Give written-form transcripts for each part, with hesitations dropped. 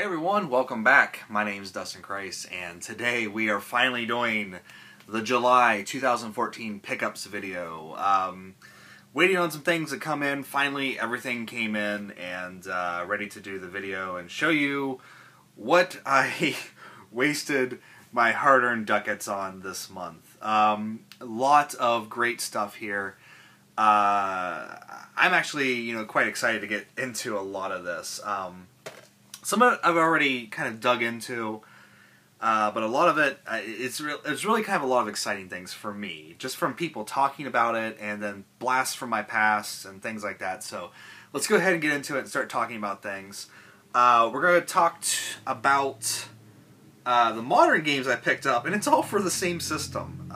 Hey everyone, welcome back. My name is dustinkreis, and today we are finally doing the July 2014 pickups video. Waiting on some things to come in. Finally, everything came in, and ready to do the video and show you what I wasted my hard-earned ducats on this month. A lot of great stuff here. I'm actually, quite excited to get into a lot of this. Some of it I've already kind of dug into, but a lot of it, it's really kind of a lot of exciting things for me, just from people talking about it, and then blasts from my past and things like that. So let's go ahead and get into it and start talking about things. We're going to talk about the modern games I picked up, and it's all for the same system.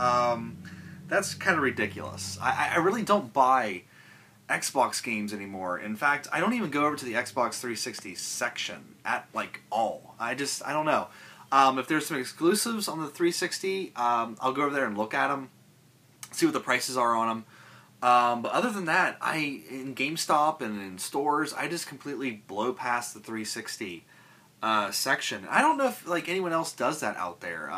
That's kind of ridiculous. I really don't buy Xbox games anymore. In fact, I don't even go over to the Xbox 360 section at all. I don't know. If there's some exclusives on the 360, I'll go over there and look at them, see what the prices are on them. But other than that, in GameStop and in stores, I just completely blow past the 360 section. I don't know if anyone else does that out there.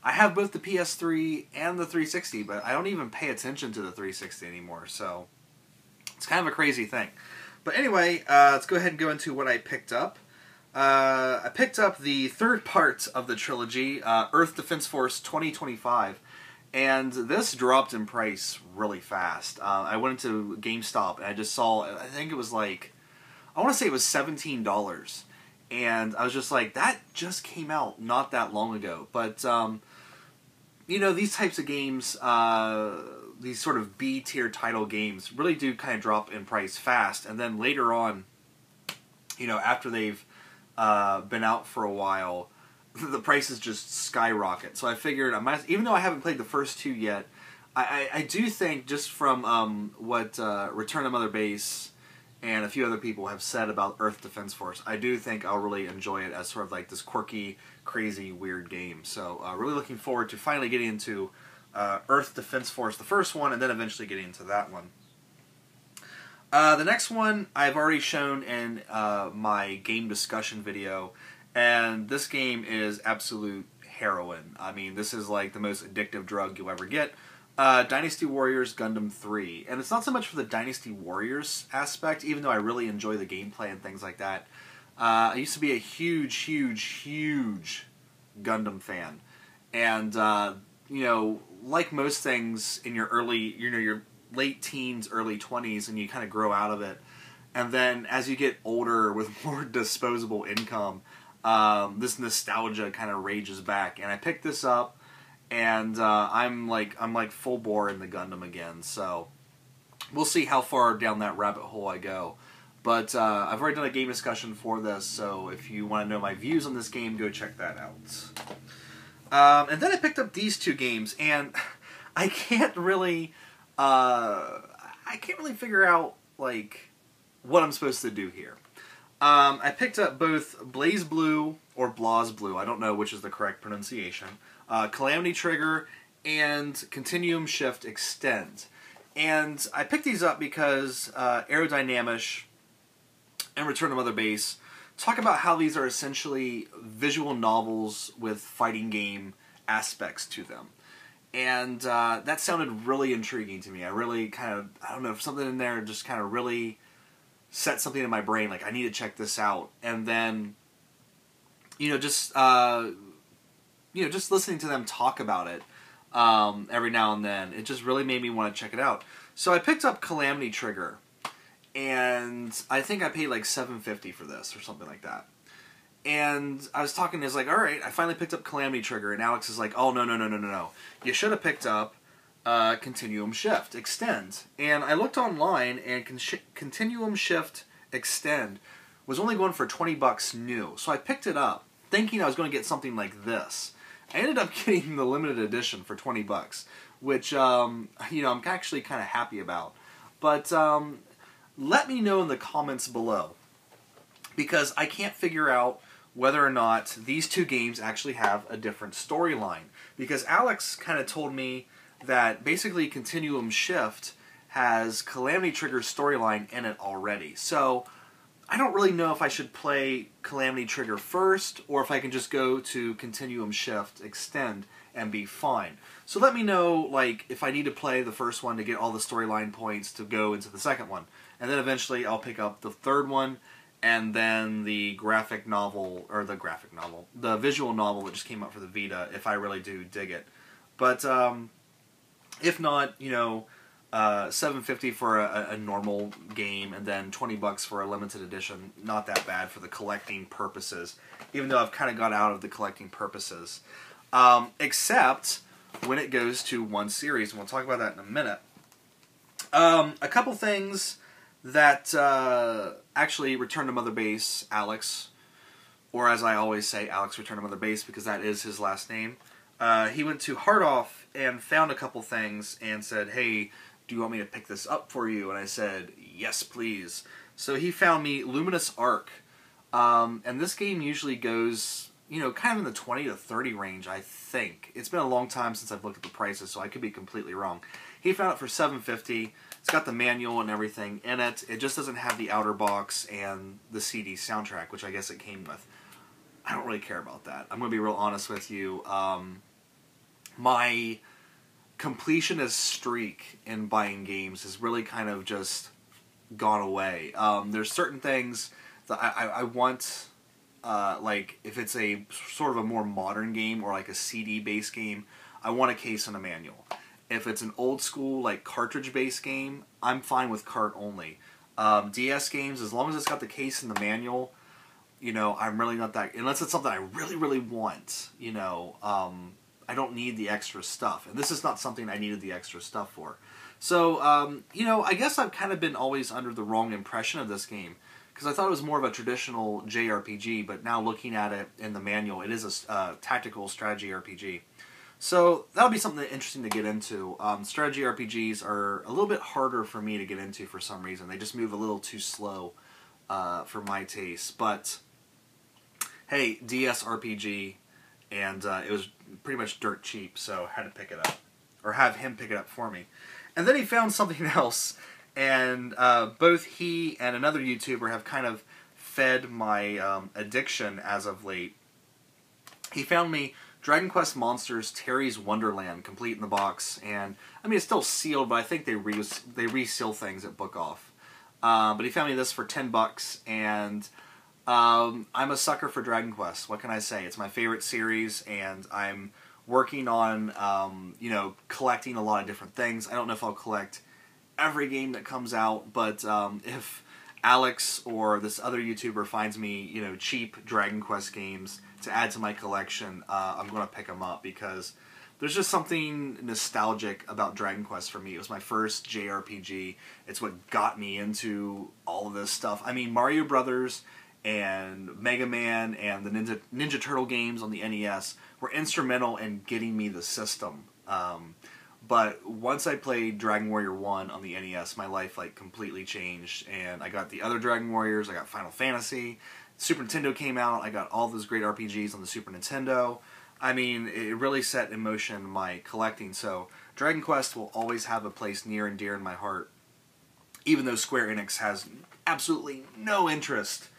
I have both the PS3 and the 360, but I don't even pay attention to the 360 anymore, so it's kind of a crazy thing. But anyway, let's go ahead and go into what I picked up. I picked up the third part of the trilogy, Earth Defense Force 2025, and this dropped in price really fast. I went into GameStop and I just saw, I think it was I want to say it was $17. And I was just like, that just came out not that long ago. But, these types of games, these sort of B-tier title games, really do kind of drop in price fast. And then later on, after they've been out for a while, the prices just skyrocket. So I figured, even though I haven't played the first two yet, I do think, just from what Return to Mother Base and a few other people have said about Earth Defense Force, I do think I'll really enjoy it as sort of this quirky, crazy, weird game. So really looking forward to finally getting into Earth Defense Force, the first one, and then eventually getting into that one. The next one I've already shown in my game discussion video, and this game is absolute heroin. I mean, this is the most addictive drug you'll ever get. Dynasty Warriors Gundam 3. And it's not so much for the Dynasty Warriors aspect, even though I really enjoy the gameplay and things like that. I used to be a huge, huge, huge Gundam fan. And, like most things in your your late teens, early 20s, and you kind of grow out of it. And then as you get older with more disposable income, this nostalgia kind of rages back. And I picked this up. And I'm full bore in the Gundam again, so we'll see how far down that rabbit hole I go. But I've already done a game discussion for this, so if you want to know my views on this game, go check that out. And then I picked up these two games, and I can't really figure out what I'm supposed to do here. I picked up both Blaze Blue or Blaze Blue. I don't know which is the correct pronunciation. Calamity Trigger, and Continuum Shift Extend. And I picked these up because Aerodynamish and Return to Mother Base talk about how these are essentially visual novels with fighting game aspects to them. And that sounded really intriguing to me. I really I don't know, if something in there just kind of really set something in my brain, I need to check this out. And then, just listening to them talk about it every now and then, it just really made me want to check it out. So I picked up Calamity Trigger, and I think I paid $7.50 for this or something like that. And I was talking to him, all right, I finally picked up Calamity Trigger, and Alex is like, oh, no. You should have picked up Continuum Shift Extend. And I looked online, and Continuum Shift Extend was only going for $20 new. So I picked it up, thinking I was going to get something like this. I ended up getting the limited edition for $20, which, I'm actually kind of happy about. But let me know in the comments below, because I can't figure out whether or not these two games actually have a different storyline. Because Alex kind of told me that basically Continuum Shift has Calamity Trigger's storyline in it already. So I don't really know if I should play Calamity Trigger first, or if I can just go to Continuum Shift, Extend, and be fine. So let me know, like, if I need to play the first one to get all the storyline points to go into the second one. And then eventually I'll pick up the third one, and then the graphic novel, or the visual novel that just came out for the Vita, if I really do dig it. But if not, you know, $7.50 for a normal game, and then $20 for a limited edition. Not that bad for the collecting purposes, even though I've kind of got out of the collecting purposes. Except when it goes to one series, and we'll talk about that in a minute. A couple things that actually Return to Mother Base Alex, or as I always say, Alex Return to Mother Base, because that is his last name. He went to Hard Off and found a couple things and said, hey, do you want me to pick this up for you? And I said, yes, please. So he found me Luminous Arc. And this game usually goes, you know, kind of in the 20 to 30 range, I think. It's been a long time since I've looked at the prices, so I could be completely wrong. He found it for $7.50. It's got the manual and everything in it. It just doesn't have the outer box and the CD soundtrack, which I guess it came with. I don't really care about that. I'm going to be real honest with you. My completionist streak in buying games has really kind of just gone away. There's certain things that I want, like if it's a sort of a more modern game or like a CD-based game, I want a case and a manual. If it's an old school like cartridge-based game, I'm fine with cart only. DS games, as long as it's got the case and the manual, you know, I'm really not that, unless it's something I really, really want, you know, I don't need the extra stuff. And this is not something I needed the extra stuff for. So, you know, I guess I've kind of been always under the wrong impression of this game, because I thought it was more of a traditional JRPG, but now looking at it in the manual, it is a tactical strategy RPG. So that'll be something interesting to get into. Strategy RPGs are a little bit harder for me to get into for some reason. They just move a little too slow for my taste. But hey, DS RPG, and it was pretty much dirt cheap, so I had to pick it up, or have him pick it up for me. And then he found something else, and both he and another YouTuber have kind of fed my addiction as of late. He found me Dragon Quest Monsters Terry's Wonderland, complete in the box, and I mean it's still sealed, but I think they reseal things at Book Off. But he found me this for $10, and I'm a sucker for Dragon Quest. What can I say? It's my favorite series, and I'm working on you know, collecting a lot of different things. I don't know if I'll collect every game that comes out, but if Alex or this other YouTuber finds me, you know, cheap Dragon Quest games to add to my collection, I'm going to pick them up, because there's just something nostalgic about Dragon Quest for me. It was my first JRPG. It's what got me into all of this stuff. I mean, Mario Brothers and Mega Man and the Ninja Turtle games on the NES were instrumental in getting me the system. But once I played Dragon Warrior 1 on the NES, my life like completely changed, and I got the other Dragon Warriors, I got Final Fantasy, Super Nintendo came out, I got all those great RPGs on the Super Nintendo. I mean, it really set in motion my collecting, so Dragon Quest will always have a place near and dear in my heart, even though Square Enix has absolutely no interest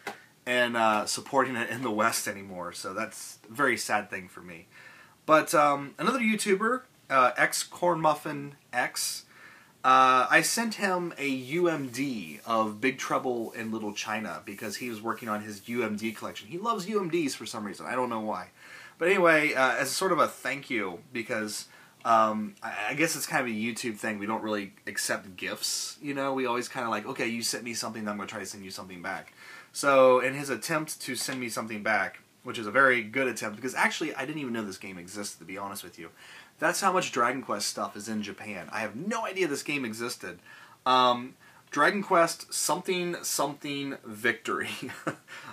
in supporting it in the West anymore, so that's a very sad thing for me. But another YouTuber, Cornmuffin X, I sent him a UMD of Big Trouble in Little China because he was working on his UMD collection. He loves UMDs for some reason. I don't know why. But anyway, as sort of a thank you, because I guess it's kind of a YouTube thing. We don't really accept gifts, you know. We always kind of like, okay, you sent me something, then I'm going to try to send you something back. So in his attempt to send me something back, which is a very good attempt, because actually I didn't even know this game existed, to be honest with you. That's how much Dragon Quest stuff is in Japan. I have no idea this game existed. Dragon Quest something victory.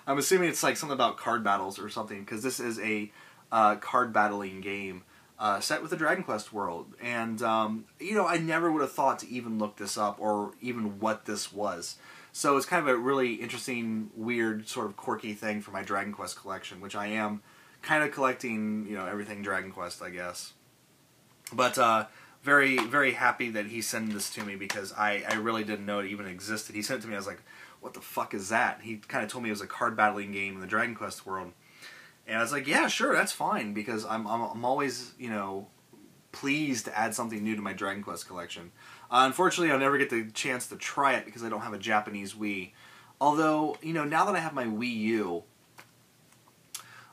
I'm assuming it's like something about card battles or something, because this is a card battling game set with the Dragon Quest world. And, you know, I never would have thought to even look this up or even what this was. So it's kind of a really interesting, weird, sort of quirky thing for my Dragon Quest collection, which I am kind of collecting, you know, everything Dragon Quest, I guess. But very, very happy that he sent this to me, because I really didn't know it even existed. He sent it to me, I was like, what the fuck is that? He kind of told me it was a card battling game in the Dragon Quest world. And I was like, yeah, sure, that's fine, because I'm always, you know, pleased to add something new to my Dragon Quest collection. Unfortunately, I'll never get the chance to try it because I don't have a Japanese Wii. Although, you know, now that I have my Wii U,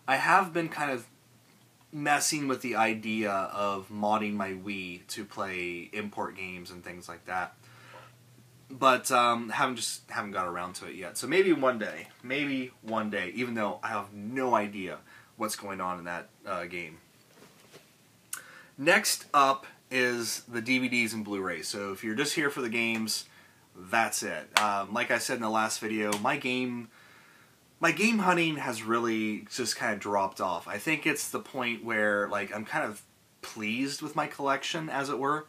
I have been kind of messing with the idea of modding my Wii to play import games and things like that. But haven't got around to it yet. So maybe one day, even though I have no idea what's going on in that game. Next up is the DVDs and Blu-rays. So if you're just here for the games, that's it. Like I said in the last video, my game hunting has really just kind of dropped off. I think it's the point where, like, I'm kind of pleased with my collection, as it were.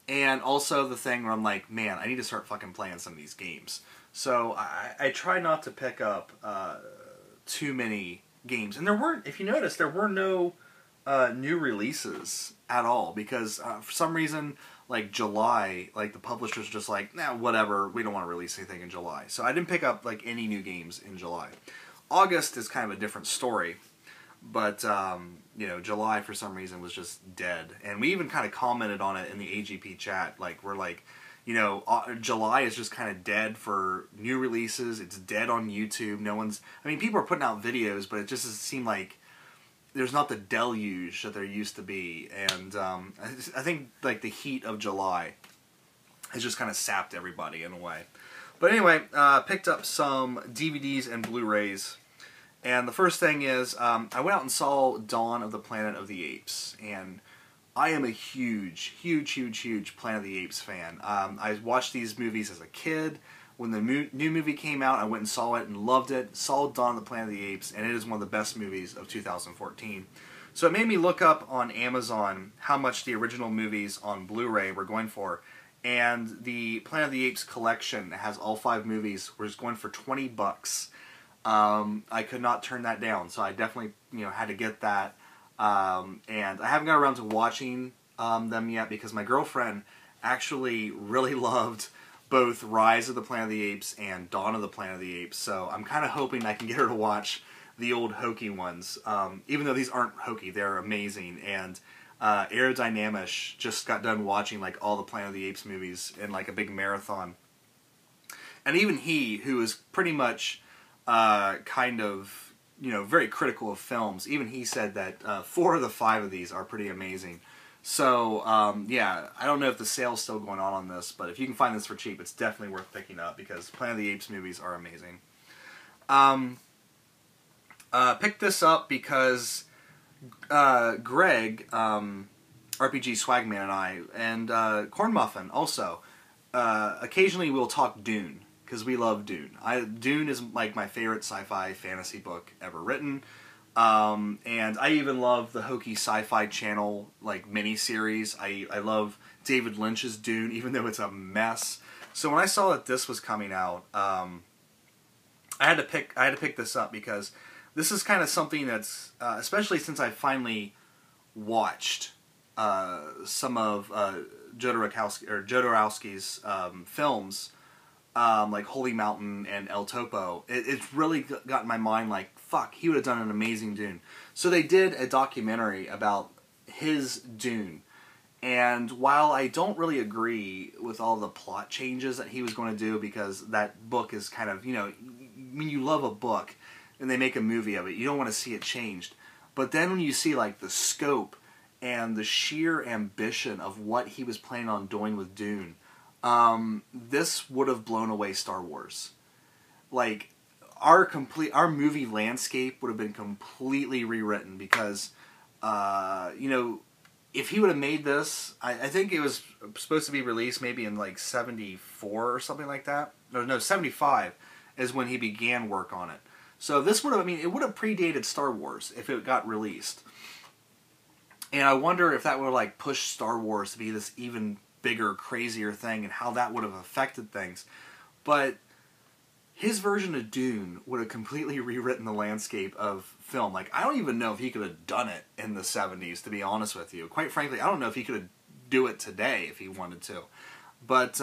And also the thing where I'm like, man, I need to start fucking playing some of these games. So I try not to pick up too many games. And there weren't, if you notice, there were no new releases at all. Because for some reason, like July, like the publisher's just like, nah, whatever, we don't want to release anything in July. So I didn't pick up like any new games in July. August is kind of a different story. But, you know, July for some reason was just dead. And we even kind of commented on it in the AGP chat. Like, we're like, you know, July is just kind of dead for new releases. It's dead on YouTube. No one's, I mean, people are putting out videos, but it just doesn't seem like there's not the deluge that there used to be. And I think, like, the heat of July has just kind of sapped everybody in a way. But anyway, picked up some DVDs and Blu-rays. And the first thing is, I went out and saw Dawn of the Planet of the Apes, and I am a huge Planet of the Apes fan. I watched these movies as a kid. When the new movie came out, I went and saw it and loved it. Saw Dawn of the Planet of the Apes, and it is one of the best movies of 2014. So it made me look up on Amazon how much the original movies on Blu-ray were going for. And the Planet of the Apes collection that has all 5 movies was going for $20. I could not turn that down, so I definitely, you know, had to get that. And I haven't got around to watching them yet because my girlfriend actually really loved both Rise of the Planet of the Apes and Dawn of the Planet of the Apes. So I'm kind of hoping I can get her to watch the old hokey ones. Even though these aren't hokey, they're amazing. And Aerodynamish just got done watching like all the Planet of the Apes movies in like a big marathon. And even he, who is pretty much kind of, you know, very critical of films, even he said that 4 of the 5 of these are pretty amazing. So, yeah, I don't know if the sale's still going on this, but if you can find this for cheap, it's definitely worth picking up because Planet of the Apes movies are amazing. Picked this up because Greg, RPG Swagman and I, and Corn Muffin also, occasionally we'll talk Dune. Because we love Dune. Dune is like my favorite sci-fi fantasy book ever written. And I even love the Hokey Sci-Fi Channel like miniseries. I love David Lynch's Dune, even though it's a mess. So when I saw that this was coming out, I had to pick this up because this is kind of something that's, especially since I finally watched some of Jodorowsky's films. Like Holy Mountain and El Topo, it's really got in my mind like, fuck, he would have done an amazing Dune. So they did a documentary about his Dune, and while I don't really agree with all the plot changes that he was going to do, because that book is kind of, you know, when you love a book and they make a movie of it, you don't want to see it changed. But then when you see like the scope and the sheer ambition of what he was planning on doing with Dune, this would have blown away Star Wars. Like, our movie landscape would have been completely rewritten because, you know, if he would have made this, I think it was supposed to be released maybe in like 74 or something like that. No, 75 is when he began work on it. So this would have, I mean, it would have predated Star Wars if it got released. And I wonder if that would have like pushed Star Wars to be this even bigger, crazier thing, and how that would have affected things. But his version of Dune would have completely rewritten the landscape of film. Like, I don't even know if he could have done it in the 70s, to be honest with you. Quite frankly, I don't know if he could do it today if he wanted to. But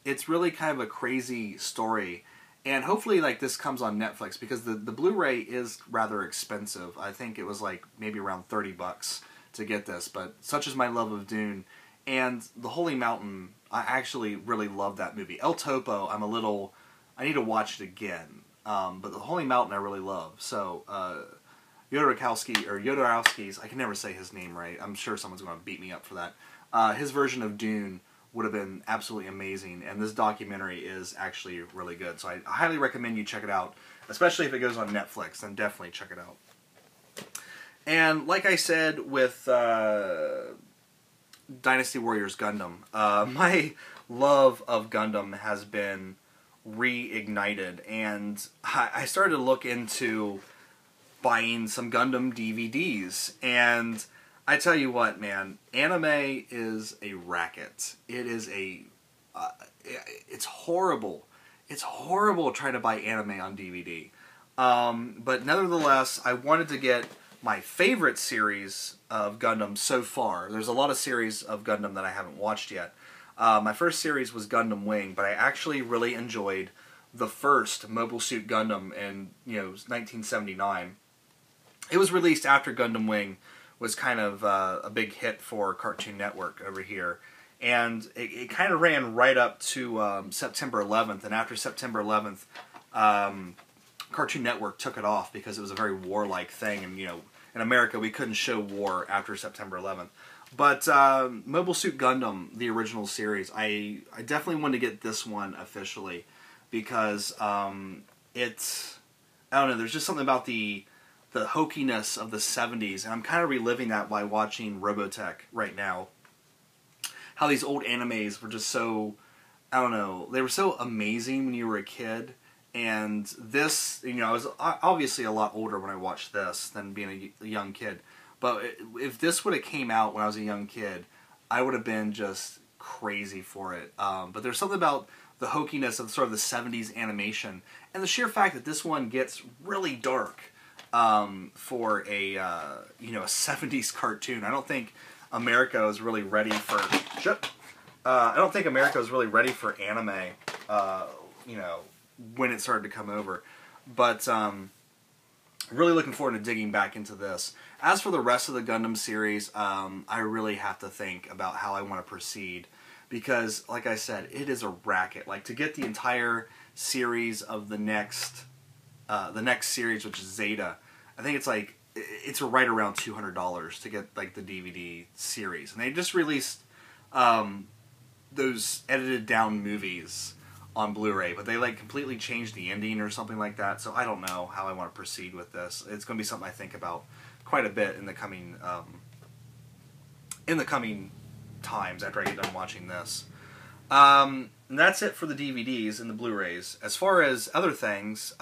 it's really kind of a crazy story. And hopefully, like, this comes on Netflix, because the Blu-ray is rather expensive. I think it was like maybe around $30 to get this. But such is my love of Dune, and The Holy Mountain. I actually really love that movie. El Topo, I need to watch it again. But The Holy Mountain I really love. So Jodorowsky's, I can never say his name right. I'm sure someone's going to beat me up for that. His version of Dune would have been absolutely amazing, and this documentary is actually really good. So I highly recommend you check it out, especially if it goes on Netflix. Then definitely check it out. And like I said with Dynasty Warriors Gundam, my love of Gundam has been reignited, and I started to look into buying some Gundam DVDs, and I tell you what, man, anime is a racket. It is it's horrible. It's horrible trying to buy anime on DVD. But nevertheless, I wanted to get my favorite series of Gundam so far. There's a lot of series of Gundam that I haven't watched yet. My first series was Gundam Wing, but I actually really enjoyed the first Mobile Suit Gundam in 1979. It was released after Gundam Wing was kind of a big hit for Cartoon Network over here. And it kind of ran right up to September 11th. And after September 11th, Cartoon Network took it off because it was a very warlike thing. And, in America, we couldn't show war after September 11th. But Mobile Suit Gundam, the original series, I definitely wanted to get this one officially. Because it's, I don't know, there's just something about the hokiness of the 70s, and I'm kind of reliving that by watching Robotech right now. How these old animes were just so, I don't know, they were so amazing when you were a kid, and this, I was obviously a lot older when I watched this than being a young kid, but if this would have came out when I was a young kid, I would have been just crazy for it. But there's something about the hokiness of sort of the 70s animation, and the sheer fact that this one gets really dark. For a a 70s cartoon. I don't think America is really ready for I don't think America is really ready for anime when it started to come over. But really looking forward to digging back into this. As for the rest of the Gundam series, I really have to think about how I want to proceed, because like I said, it is a racket. Like, to get the entire series of the next series, which is Zeta, I think it's right around $200 to get like the DVD series, and they just released those edited down movies on Blu-ray, but they like completely changed the ending or something like that. So I don't know how I want to proceed with this. It's going to be something I think about quite a bit in the coming times after I get done watching this. And that's it for the DVDs and the Blu-rays. As far as other things,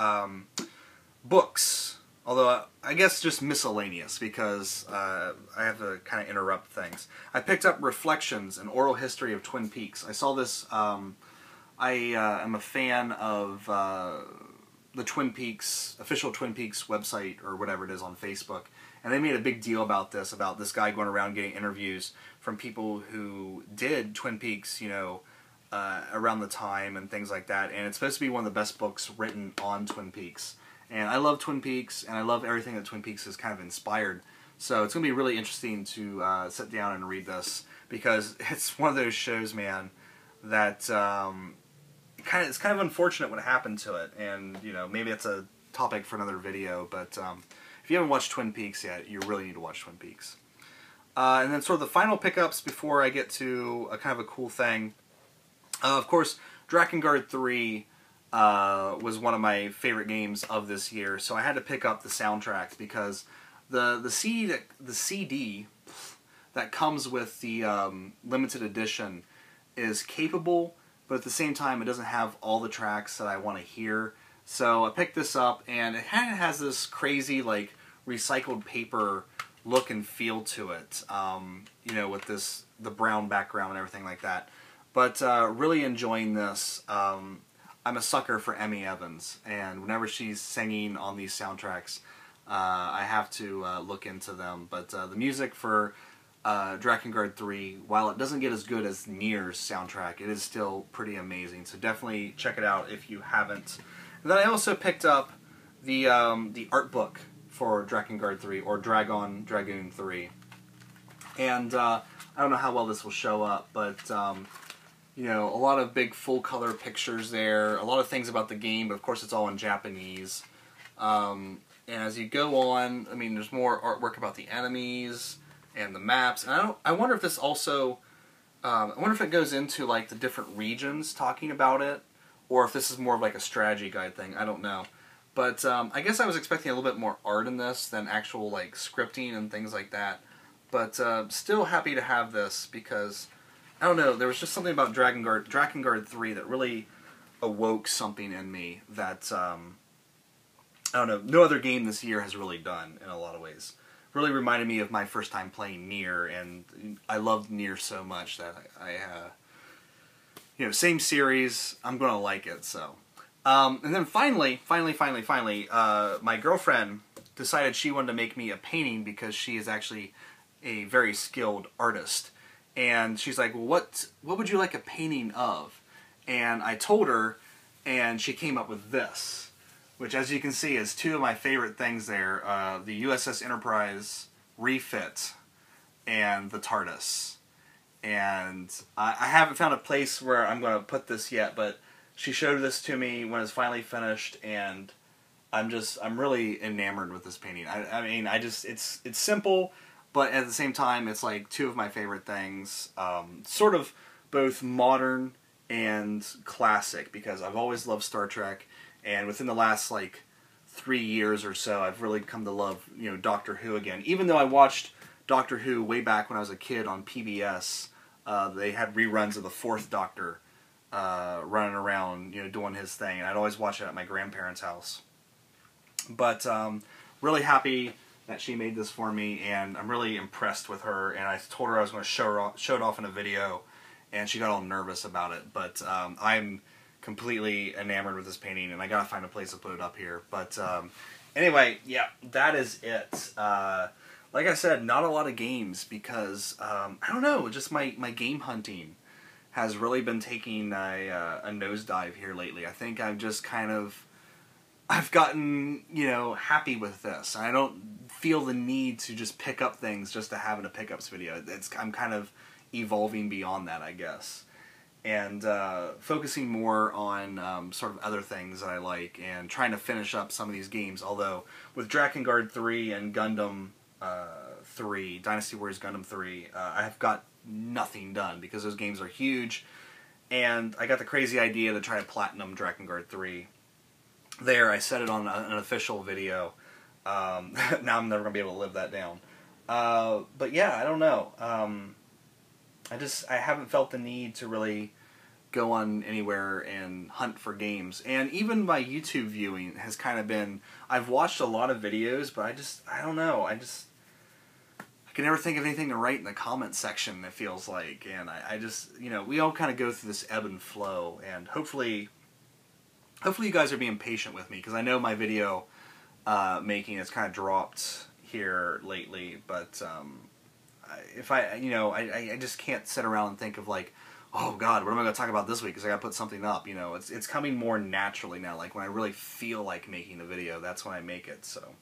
books, although I guess just miscellaneous, because I have to kind of interrupt things. I picked up Reflections, an oral history of Twin Peaks. I saw this, I am a fan of the Twin Peaks, official Twin Peaks website, or whatever it is, on Facebook. And they made a big deal about this guy going around getting interviews from people who did Twin Peaks, around the time and things like that. And it's supposed to be one of the best books written on Twin Peaks. And I love Twin Peaks, and I love everything that Twin Peaks has kind of inspired. So it's going to be really interesting to sit down and read this, because it's one of those shows, man, that it's kind of unfortunate what happened to it. And, maybe it's a topic for another video, but if you haven't watched Twin Peaks yet, you really need to watch Twin Peaks. And then sort of the final pickups before I get to a kind of a cool thing. Of course, Drakengard 3 was one of my favorite games of this year, so I had to pick up the soundtrack, because the CD that comes with the limited edition is capable, but at the same time it doesn't have all the tracks that I want to hear. So I picked this up, and it kind of has this crazy, like, recycled paper look and feel to it, with the brown background and everything like that. But really enjoying this. I'm a sucker for Emmy Evans, and whenever she's singing on these soundtracks, I have to look into them. But the music for Drakengard 3, while it doesn't get as good as Nier's soundtrack, it is still pretty amazing. So definitely check it out if you haven't. And then I also picked up the art book for Drakengard 3, or Dragoon 3. And I don't know how well this will show up, but you know, a lot of big full color pictures there, a lot of things about the game, but of course it's all in Japanese. And as you go on, I mean, there's more artwork about the enemies and the maps. And I wonder if this also, I wonder if it goes into like the different regions talking about it, or if this is more of like a strategy guide thing. I don't know. But I guess I was expecting a little bit more art in this than actual like scripting and things like that. But still happy to have this because, I don't know, there was just something about Drakengard 3 that really awoke something in me that, I don't know, no other game this year has really done in a lot of ways. Really reminded me of my first time playing Nier, and I loved Nier so much that you know, same series, I'm going to like it, so. And then finally, my girlfriend decided she wanted to make me a painting because she is actually a very skilled artist. And she's like, well, what would you like a painting of? And I told her, and she came up with this, which, as you can see, is two of my favorite things there. The USS Enterprise refit and the TARDIS. And I haven't found a place where I'm going to put this yet, but she showed this to me when it's finally finished, and I'm really enamored with this painting. I mean, it's simple, but at the same time, it's like two of my favorite things. Sort of both modern and classic, because I've always loved Star Trek, and within the last like 3 years or so, I've really come to love, you know, Doctor Who again. Even though I watched Doctor Who way back when I was a kid on PBS, they had reruns of the Fourth Doctor running around, you know, doing his thing, and I'd always watch it at my grandparents' house. But really happy that she made this for me, and I'm really impressed with her, and I told her I was going to show it off in a video, and she got all nervous about it, but I'm completely enamored with this painting, and I gotta find a place to put it up here. But anyway, yeah, that is it. Like I said, not a lot of games, because I don't know, just my game hunting has really been taking a nosedive here lately. I think I've gotten, you know, happy with this. I don't feel the need to just pick up things just to have in a pickups video. I'm kind of evolving beyond that, I guess. And focusing more on sort of other things that I like, and trying to finish up some of these games. Although, with Drakengard 3 and Gundam 3, Dynasty Warriors Gundam 3, I have got nothing done, because those games are huge, and I got the crazy idea to try to platinum Drakengard 3. There, I said it on an official video. Now I'm never going to be able to live that down. But yeah, I don't know. I haven't felt the need to really go on anywhere and hunt for games. And even my YouTube viewing has kind of been, I've watched a lot of videos, but I don't know, I can never think of anything to write in the comment section, it feels like. And I just, you know, we all kind of go through this ebb and flow, and hopefully you guys are being patient with me, because I know my video making has kind of dropped here lately, but I just can't sit around and think of like, oh God, what am I going to talk about this week, because I got to put something up, you know. It's coming more naturally now, like when I really feel like making a video, that's when I make it, so.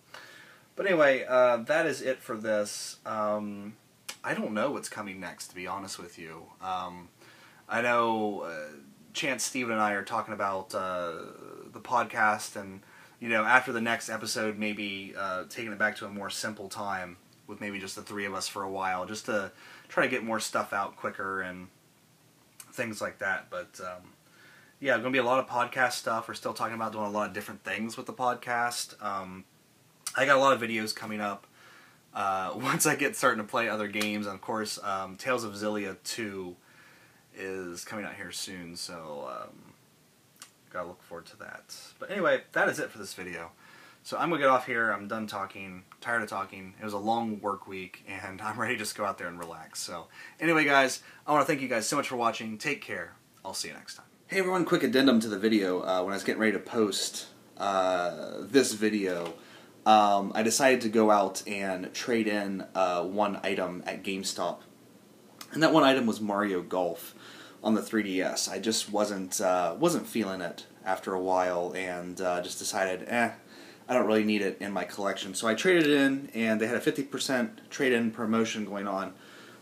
But anyway, that is it for this. I don't know what's coming next, to be honest with you. I know Chance, Steven, and I are talking about the podcast, and, you know, after the next episode, maybe taking it back to a more simple time with maybe just the three of us for a while, just to try to get more stuff out quicker and things like that. But yeah, going to be a lot of podcast stuff. We're still talking about doing a lot of different things with the podcast. I got a lot of videos coming up once I get starting to play other games. And of course, Tales of Xillia 2 is coming out here soon, so gotta look forward to that. But anyway, that is it for this video. So I'm gonna get off here. I'm done talking, tired of talking. It was a long work week, and I'm ready to just go out there and relax. So anyway, guys, I want to thank you guys so much for watching. Take care. I'll see you next time. Hey everyone, quick addendum to the video. When I was getting ready to post this video, I decided to go out and trade in one item at GameStop. And that one item was Mario Golf on the 3DS. I just wasn't feeling it after a while, and just decided, I don't really need it in my collection. So I traded it in, and they had a 50% trade-in promotion going on.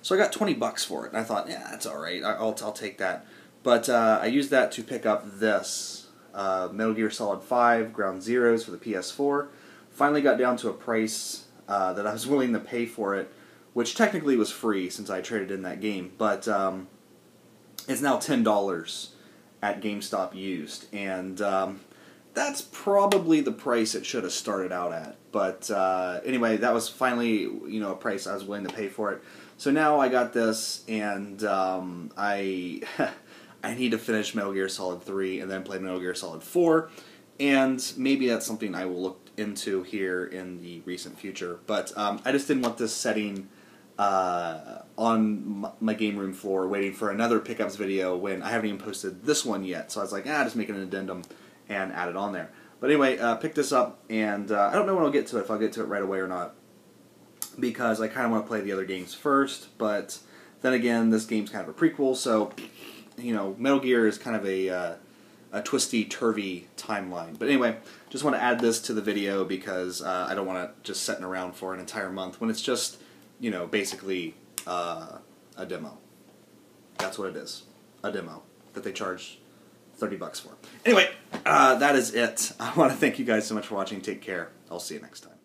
So I got 20 bucks for it, and I thought, yeah, that's all right. I'll take that. But I used that to pick up this Metal Gear Solid 5 Ground Zeroes for the PS4. Finally got down to a price that I was willing to pay for it, which technically was free since I traded in that game, but it's now $10 at GameStop used, and that's probably the price it should have started out at. But anyway, that was finally, you know, a price I was willing to pay for it. So now I got this, and I I need to finish Metal Gear Solid 3 and then play Metal Gear Solid 4, and maybe that's something I will look into here in the recent future. But I just didn't want this setting on my game room floor waiting for another pickups video when I haven't even posted this one yet. So I was like, just make an addendum and add it on there. But anyway, pick this up, and I don't know when I'll get to it, if I'll get to it right away or not, because I kind of want to play the other games first. But then again, this game's kind of a prequel, so, you know, Metal Gear is kind of a twisty-turvy timeline. But anyway, just want to add this to the video because I don't want to just sitting around for an entire month when it's just, you know, basically a demo. That's what it is. A demo that they charge 30 bucks for. Anyway, that is it. I want to thank you guys so much for watching. Take care. I'll see you next time.